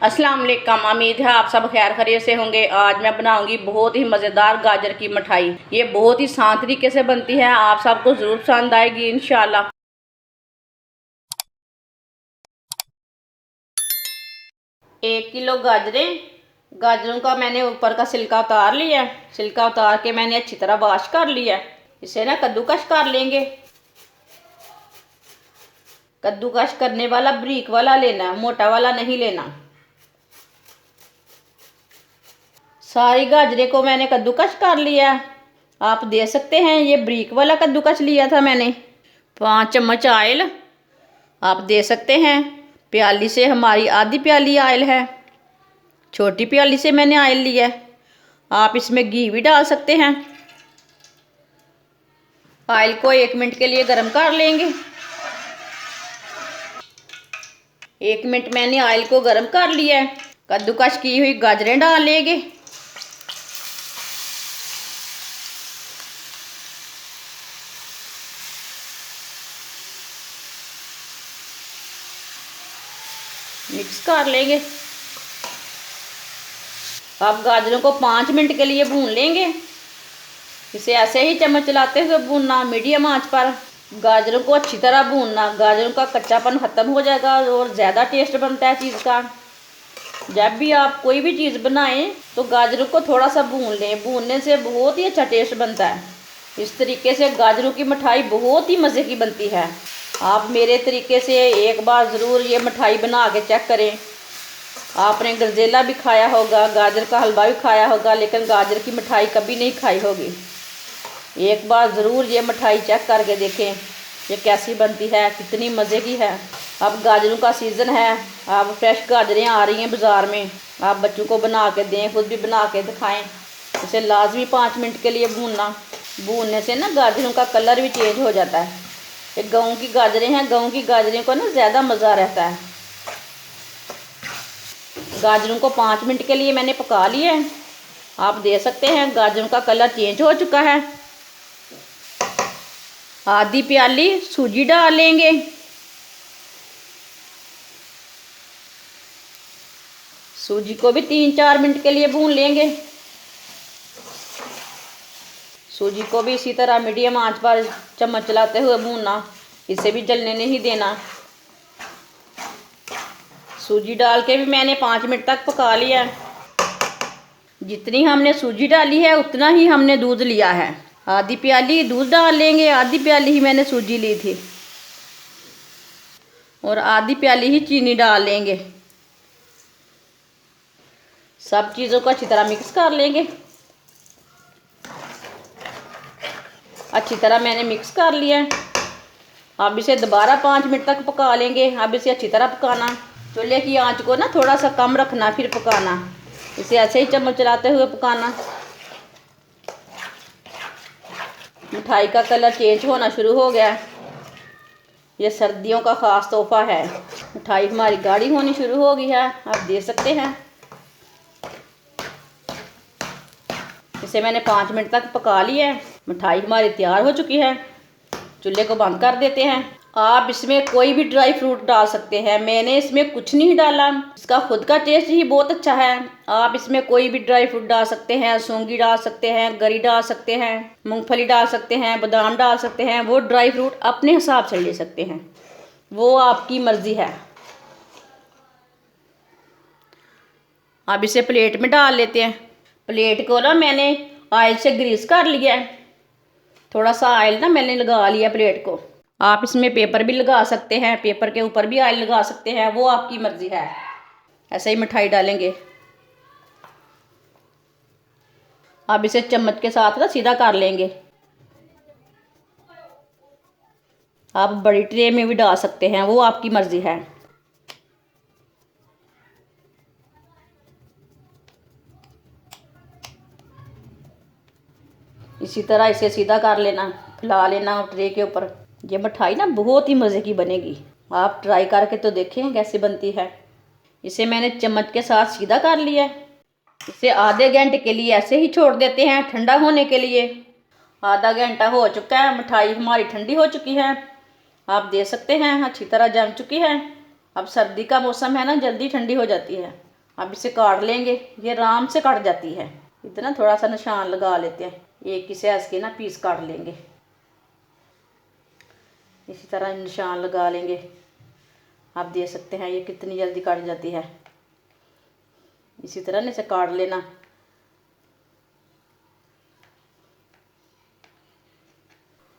अस्सलाम वालेकुम। उम्मीद है आप सब खैर खैरियत से होंगे। आज मैं बनाऊंगी बहुत ही मज़ेदार गाजर की मिठाई। ये बहुत ही आसान तरीके से बनती है, आप सबको ज़रूर पसंद आएगी इंशाल्लाह। 1 किलो गाजरें। गाजरों का मैंने ऊपर का छिलका उतार लिया है। छिलका उतार के मैंने अच्छी तरह वॉश कर लिया है। इसे ना कद्दूकश कर लेंगे। कद्दूकश करने वाला बारीक वाला लेना है, मोटा वाला नहीं लेना। सारी गाजरे को मैंने कद्दूकश कर लिया। आप दे सकते हैं, ये बारीक वाला कद्दूकश लिया था मैंने। 5 चम्मच ऑयल आप दे सकते हैं। प्याली से हमारी आधी प्याली ऑयल है, छोटी प्याली से मैंने ऑयल लिया है। आप इसमें घी भी डाल सकते हैं। ऑयल को 1 मिनट के लिए गर्म कर लेंगे। 1 मिनट मैंने ऑयल को गर्म कर लिया है। कद्दूकश की हुई गाजरें डाल लेंगे। मिक्स कर लेंगे। अब गाजरों को 5 मिनट के लिए भून लेंगे। इसे ऐसे ही चम्मच चलाते हुए भूनना, मीडियम आंच पर। गाजरों को अच्छी तरह भूनना, गाजरों का कच्चापन ख़त्म हो जाएगा और ज़्यादा टेस्ट बनता है चीज़ का। जब भी आप कोई भी चीज़ बनाएं तो गाजरों को थोड़ा सा भून लें, भूनने से बहुत ही अच्छा टेस्ट बनता है। इस तरीके से गाजरों की मिठाई बहुत ही मज़े की बनती है। आप मेरे तरीके से एक बार ज़रूर ये मिठाई बना के चेक करें। आपने गजरेला भी खाया होगा, गाजर का हलवा भी खाया होगा, लेकिन गाजर की मिठाई कभी नहीं खाई होगी। एक बार ज़रूर ये मिठाई चेक करके देखें ये कैसी बनती है, कितनी मज़े की है। अब गाजरों का सीज़न है, अब फ्रेश गाजरें आ रही हैं बाज़ार में। आप बच्चों को बना के दें, खुद भी बना के दिखाएं। इसे लाजमी 5 मिनट के लिए भूनना। भूनने से ना गाजरों का कलर भी चेंज हो जाता है। ये गेहूँ की गाजरें हैं, गेहूँ की गाजरें को ना ज़्यादा मज़ा रहता है। गाजरों को 5 मिनट के लिए मैंने पका लिया है। आप दे सकते हैं, गाजरों का कलर चेंज हो चुका है। आधी प्याली सूजी डाल लेंगे। सूजी को भी 3-4 मिनट के लिए भून लेंगे। सूजी को भी इसी तरह मीडियम आंच पर चम्मच चलाते हुए भूनना, इसे भी जलने नहीं देना। सूजी डाल के भी मैंने 5 मिनट तक पका लिया। जितनी हमने सूजी डाली है उतना ही हमने दूध लिया है। आधी प्याली दूध डाल लेंगे, आधी प्याली ही मैंने सूजी ली थी, और आधी प्याली ही चीनी डाल लेंगे। सब चीज़ों को अच्छी तरह मिक्स कर लेंगे। अच्छी तरह मैंने मिक्स कर लिया है। अब इसे दोबारा 5 मिनट तक पका लेंगे। अब इसे अच्छी तरह पकाना, चूल्हे की आंच को ना थोड़ा सा कम रखना, फिर पकाना। इसे ऐसे ही चम्मच चलाते हुए पकाना। मिठाई का कलर चेंज होना शुरू हो गया। ये सर्दियों का ख़ास तोहफा है। मिठाई हमारी गाढ़ी होनी शुरू हो गई है, आप दे सकते हैं। इसे मैंने 5 मिनट तक पका लिया है। मिठाई हमारी तैयार हो चुकी है। चूल्हे को बंद कर देते हैं। आप इसमें कोई भी ड्राई फ्रूट डाल सकते हैं, मैंने इसमें कुछ नहीं डाला। इसका खुद का टेस्ट ही बहुत अच्छा है। आप इसमें कोई भी ड्राई फ्रूट डाल सकते हैं, सौंगी डाल सकते हैं, गरी डाल सकते हैं, मूंगफली डाल सकते हैं, बादाम डाल सकते हैं। वो ड्राई फ्रूट अपने हिसाब से ले सकते हैं, वो आपकी मर्ज़ी है। अब इसे प्लेट में डाल लेते हैं। प्लेट को ना मैंने ऑयल से ग्रीस कर लिया है। थोड़ा सा ऑयल ना मैंने लगा लिया प्लेट को। आप इसमें पेपर भी लगा सकते हैं, पेपर के ऊपर भी ऑयल लगा सकते हैं, वो आपकी मर्ज़ी है। ऐसे ही मिठाई डालेंगे। अब इसे चम्मच के साथ ना सीधा कर लेंगे। आप बड़ी ट्रे में भी डाल सकते हैं, वो आपकी मर्ज़ी है। इसी तरह इसे सीधा कर लेना, फैला लेना ट्रे के ऊपर। ये मिठाई ना बहुत ही मज़े की बनेगी, आप ट्राई करके तो देखें कैसे बनती है। इसे मैंने चम्मच के साथ सीधा कर लिया। इसे आधे घंटे के लिए ऐसे ही छोड़ देते हैं ठंडा होने के लिए। आधा घंटा हो चुका है, मिठाई हमारी ठंडी हो चुकी है। आप दे सकते हैं, अच्छी तरह जम चुकी है। अब सर्दी का मौसम है ना, जल्दी ठंडी हो जाती है। अब इसे काट लेंगे, ये आराम से कट जाती है। इतना थोड़ा सा निशान लगा लेते हैं, एक ही साइज के ना पीस काट लेंगे। इसी तरह निशान लगा लेंगे। आप देख सकते हैं ये कितनी जल्दी कट जाती है। इसी तरह इसे काट लेना।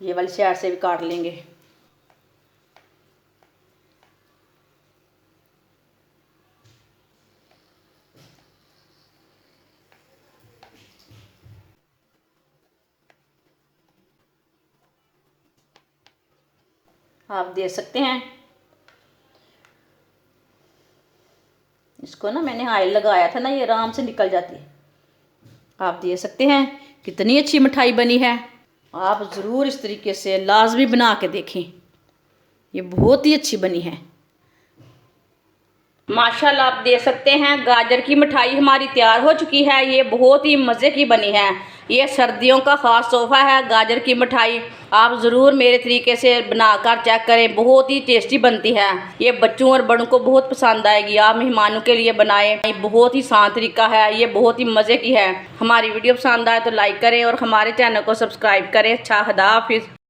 ये वाली साइड से भी काट लेंगे। आप देख सकते हैं इसको ना मैंने ऑयल लगाया था ना, ये आराम से निकल जाती है। आप देख सकते हैं कितनी अच्छी मिठाई बनी है। आप ज़रूर इस तरीके से लाजमी बना के देखें, ये बहुत ही अच्छी बनी है। माशाल्लाह आप देख सकते हैं गाजर की मिठाई हमारी तैयार हो चुकी है। ये बहुत ही मज़े की बनी है। ये सर्दियों का ख़ास तोहफ़ा है गाजर की मिठाई। आप ज़रूर मेरे तरीके से बनाकर चेक करें, बहुत ही टेस्टी बनती है। ये बच्चों और बड़ों को बहुत पसंद आएगी। आप मेहमानों के लिए बनाएं, ये बहुत ही आसान तरीका है, ये बहुत ही मज़े की है। हमारी वीडियो पसंद आए तो लाइक करें और हमारे चैनल को सब्सक्राइब करें। अच्छा, खुदा हाफिज़।